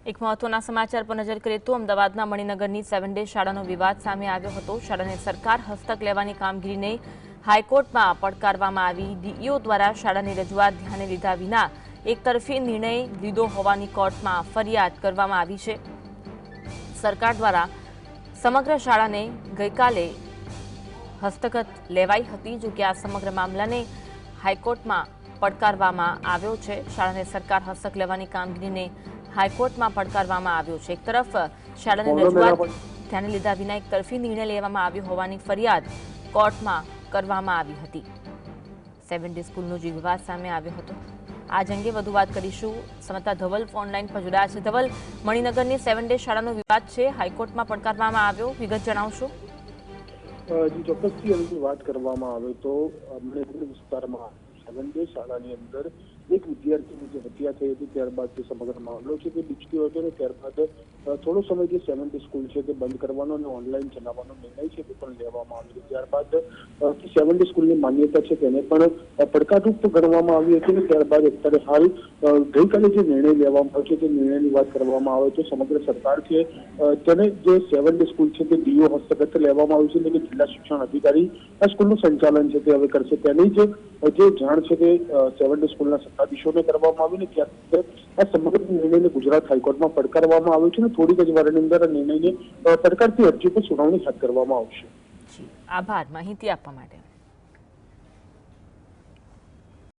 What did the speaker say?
એક મહત્વના સમાચાર પર નજર કરીએ તો અમદાવાદના મણિનગરની 7 ડે શાળાનો વિવાદ સામે આવ્યો હતો। શાળાને સરકાર હસ્તક લેવાની કામગીરીને હાઈકોર્ટમાં પડકારવામાં આવી। ડીઈઓ દ્વારા શાળાની રજૂઆત ધ્યાને લીધા વિના એકતરફી નિર્ણય લીધો હોવાની કોર્ટમાં ફરિયાદ કરવામાં આવી છે। સરકાર દ્વારા સમગ્ર શાળાને ગઈકાલે હસ્તગત લેવાઈ હતી, જો કે આ સમગ્ર મામલાને હાઈકોર્ટમાં પડકારવામાં આવ્યો છે। શાળાને સરકાર હસ્તક લેવાની કામગીરીને હાઈકોર્ટમાં પડકારવામાં આવ્યો છે। એક તરફ શાળાની રજૂઆત ધ્યાને લીધા વિના એકતરફી નિર્ણય લેવામાં આવ્યો હોવાની ફરિયાદ કોર્ટમાં કરવામાં આવી હતી। 7 ડે સ્કૂલનો જે વિવાદ સામે આવ્યો હતો, આજ અંગે વધુ વાત કરીશું। સમતા ધવલ ઓનલાઈન પર જોડાયા છે। ધવલ, મણિનગરની 7 ડે શાળાનો વિવાદ છે, હાઈકોર્ટમાં પડકારવામાં આવ્યો, વિગત જણાવશો? જી ચોક્કસથી એની વાત કરવામાં આવે તો મણિનગર વિસ્તારમાં 7 ડે શાળાની અંદર એક વિદ્યાર્થીની જે હત્યા થઈ હતી, ત્યારબાદ જે સમગ્ર મામલો છે તે બીચક્યો હતો અને ત્યારબાદ થોડો સમય જે 7 ડે સ્કૂલ છે તે બંધ કરવાનો અને ઓનલાઈન ચલાવવાનો નિર્ણય છે તે પણ લેવામાં આવ્યો। ત્યારબાદ 7 ડે સ્કૂલની માન્યતા છે તેને પણ પડકારરૂપ ગણવામાં આવી હતી અને ત્યારબાદ અત્યારે હાલ ગઈકાલે જે નિર્ણય લેવામાં આવ્યો છે તે નિર્ણયની વાત કરવામાં આવે તો સમગ્ર સરકાર છે તેને જે 7 ડે સ્કૂલ છે તે ડીઓ હસ્તગત લેવામાં આવ્યું છે, એટલે કે જિલ્લા શિક્ષણ અધિકારી આ સ્કૂલનું સંચાલન છે તે હવે કરશે। તેની જે જાણ છે તે 7 ડે સ્કૂલના સત્તાધીશોને કરવામાં આવી ને ત્યારબાદ આ સમગ્ર નિર્ણયને ગુજરાત હાઈકોર્ટમાં પડકારવામાં આવ્યો છે અને થોડીક જ વારની અંદર આ નિર્ણયને પડકારતી અરજી પર સુનાવણી હાથ કરવામાં આવશે। આભાર માહિતી આપવા માટે।